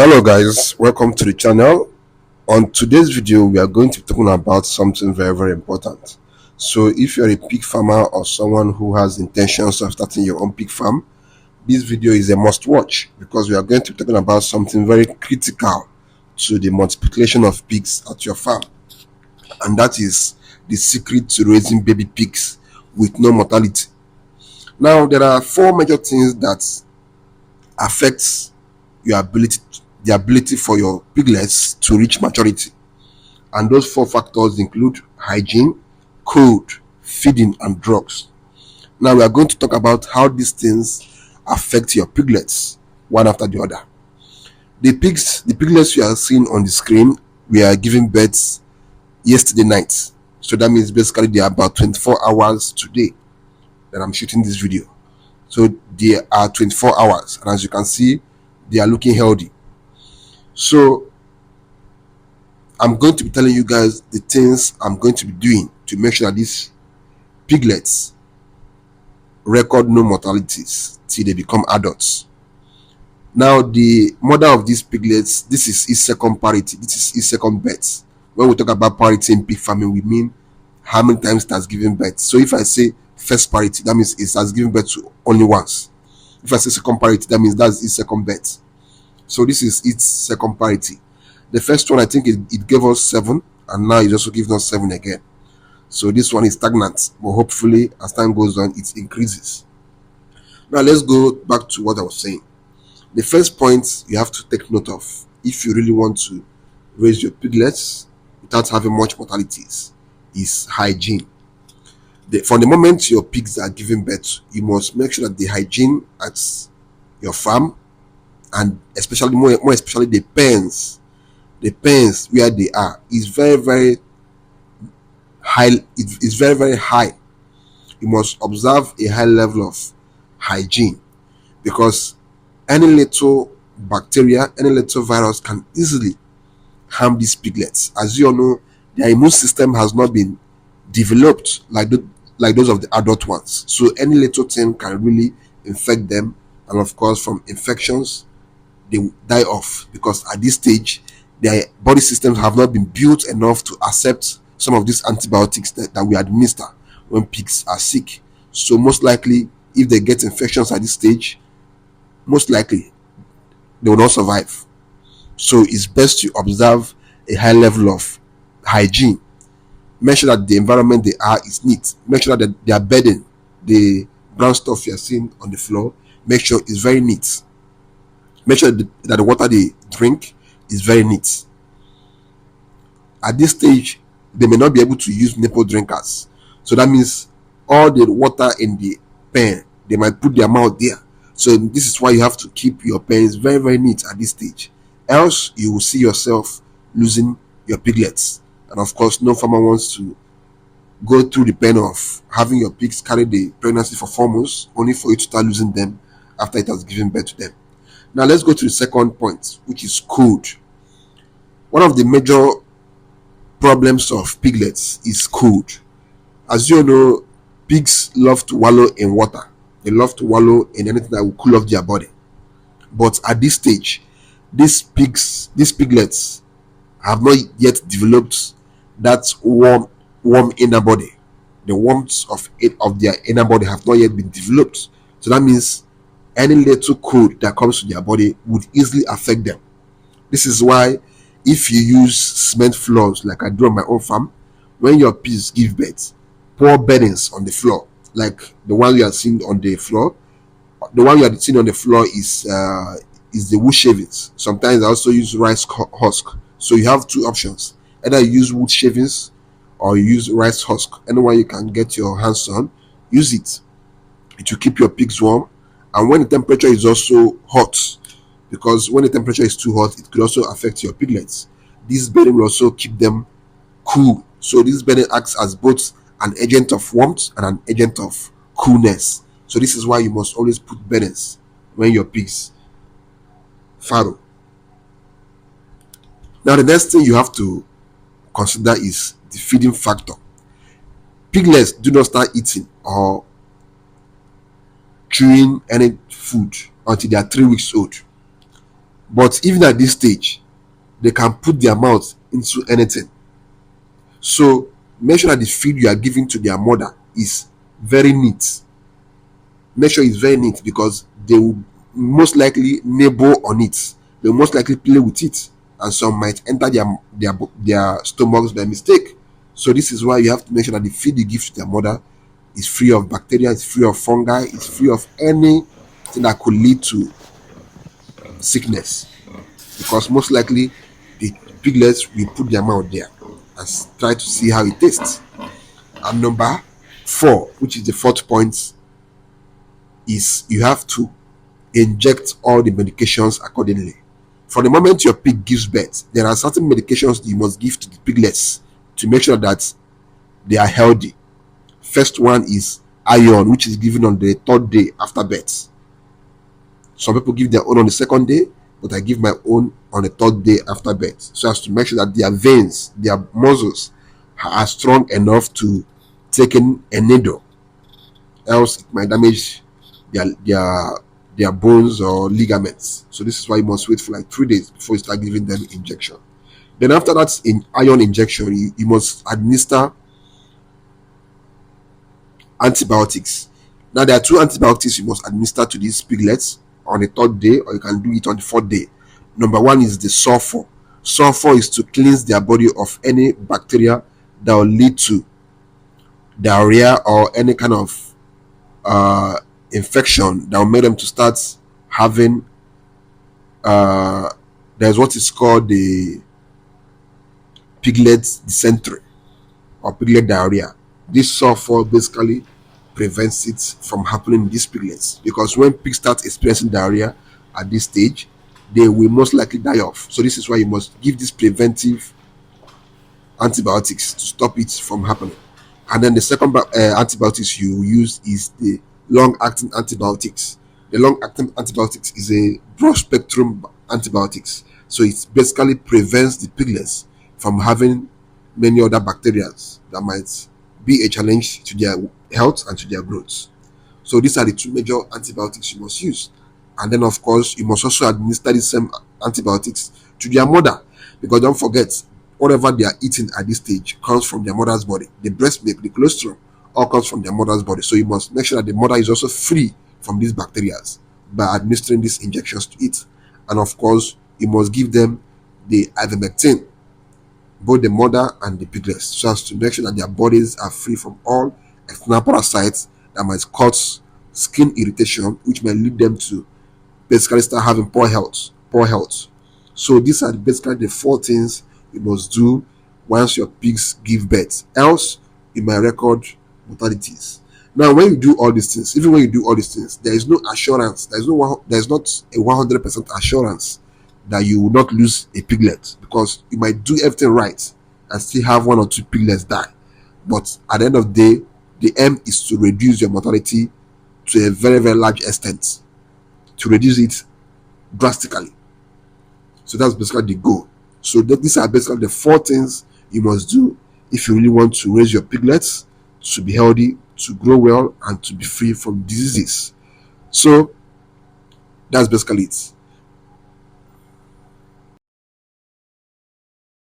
Hello guys, welcome to the channel. On today's video we are going to be talking about something very important. So if you're a pig farmer or someone who has intentions of starting your own pig farm, this video is a must watch because we are going to be talking about something very critical to the multiplication of pigs at your farm, and that is the secret to raising baby pigs with no mortality. Now there are four major things that affects your ability the ability for your piglets to reach maturity, and those four factors include hygiene, cold, feeding, and drugs. Now we are going to talk about how these things affect your piglets one after the other. The piglets you are seeing on the screen, we are giving birth yesterday night, so that means basically they are about 24 hours today that I'm shooting this video. So they are 24 hours, and as you can see, they are looking healthy. So I'm going to be telling you guys the things I'm going to be doing to make sure that these piglets record no mortalities till they become adults. Now the mother of these piglets, this is its second parity, this is its second birth. When we talk about parity in pig farming, we mean how many times it has given birth. So if I say first parity, that means it has given birth to only once. If I say second parity, that means that's its second birth. So this is its second parity. The first one, I think it gave us 7, and now it's also giving us 7 again. So this one is stagnant, but hopefully as time goes on it increases. Now let's go back to what I was saying. The first point you have to take note of if you really want to raise your piglets without having much mortalities is hygiene. From the moment your pigs are giving birth, you must make sure that the hygiene at your farm, and especially more especially the pens where they are, is very high. It is very high. You must observe a high level of hygiene, because any little bacteria, any little virus can easily harm these piglets. As you all know, their immune system has not been developed like those of the adult ones, so any little thing can really infect them, and of course from infections they will die off, because at this stage their body systems have not been built enough to accept some of these antibiotics that we administer when pigs are sick. So most likely, if they get infections at this stage, most likely they will not survive. So it's best to observe a high level of hygiene. Make sure that the environment they are is neat. Make sure that their bedding, the brown stuff you are seeing on the floor, make sure it's very neat. Make sure that the water they drink is very neat. At this stage, they may not be able to use nipple drinkers, so that means all the water in the pen, they might put their mouth there. So this is why you have to keep your pens very neat at this stage, else you will see yourself losing your piglets. And of course, no farmer wants to go through the pain of having your pigs carry the pregnancy for 4 months only for you to start losing them after it has given birth to them. Now let's go to the second point, which is cold. One of the major problems of piglets is cold. As you know, pigs love to wallow in water. They love to wallow in anything that will cool off their body. But at this stage, these piglets have not yet developed that warm inner body. The warmth of their inner body have not yet been developed. So that means any little cold that comes to their body would easily affect them. This is why if you use cement floors like I do on my own farm, when your pigs give birth, pour beddings on the floor, like the one you are seeing on the floor. The one you are seeing on the floor is the wood shavings. Sometimes I also use rice husk. So you have two options: either you use wood shavings or you use rice husk. Anyone you can get your hands on, use it. It will keep your pigs warm. And when the temperature is also hot, because when the temperature is too hot, it could also affect your piglets, this bedding will also keep them cool. So this bedding acts as both an agent of warmth and an agent of coolness. So this is why you must always put beddings when your pigs farrow. Now the next thing you have to consider is the feeding factor. Piglets do not start eating or chewing any food until they are 3 weeks old. But even at this stage, they can put their mouth into anything. So make sure that the feed you are giving to their mother is very neat. Make sure it's very neat, because they will most likely nibble on it. They will most likely play with it, and some might enter their stomachs by mistake. So this is why you have to make sure that the feed you give to their mother is free of bacteria, it's free of fungi, it's free of anything that could lead to sickness. Because most likely the piglets will put their mouth there and try to see how it tastes. And number 4, which is the fourth point, is you have to inject all the medications accordingly. For the moment your pig gives birth, there are certain medications you must give to the piglets to make sure that they are healthy. First one is iron, which is given on the 3rd day after birth. Some people give their own on the 2nd day, but I give my own on the 3rd day after birth, so as to make sure that their veins, their muscles are strong enough to take in a needle. Else it might damage their bones or ligaments. So this is why you must wait for like 3 days before you start giving them injection. Then after that, in iron injection, you must administer antibiotics. Now there are 2 antibiotics you must administer to these piglets on the 3rd day, or you can do it on the 4th day. Number 1 is the sulfur. Sulfur is to cleanse their body of any bacteria that will lead to diarrhea or any kind of infection that will make them to start having there's what is called the piglet dysentery or piglet diarrhea. This sulfur basically prevents it from happening in these piglets, because when pigs start experiencing diarrhea at this stage, they will most likely die off. So this is why you must give these preventive antibiotics to stop it from happening. And then the second antibiotics you use is the long-acting antibiotics. The long-acting antibiotics is a broad spectrum antibiotics, so it basically prevents the piglets from having many other bacteria that might be a challenge to their health and to their growth. So these are the 2 major antibiotics you must use. And then of course you must also administer the same antibiotics to their mother, because don't forget, whatever they are eating at this stage comes from their mother's body. The breast milk, the colostrum, all comes from their mother's body. So you must make sure that the mother is also free from these bacteria by administering these injections to it. And of course you must give them the ivermectin, both the mother and the piglets, so as to make sure that their bodies are free from all external parasites that might cause skin irritation, which may lead them to basically start having poor health. So these are basically the 4 things you must do once your pigs give birth, else you might record mortalities. Now when you do all these things, even when you do all these things, there is no assurance, there is not a 100% assurance that you will not lose a piglet, because you might do everything right and still have 1 or 2 piglets die. But at the end of the day, the aim is to reduce your mortality to a very, very large extent, to reduce it drastically. So that's basically the goal. So these are basically the 4 things you must do if you really want to raise your piglets to be healthy, to grow well, and to be free from diseases. So that's basically it.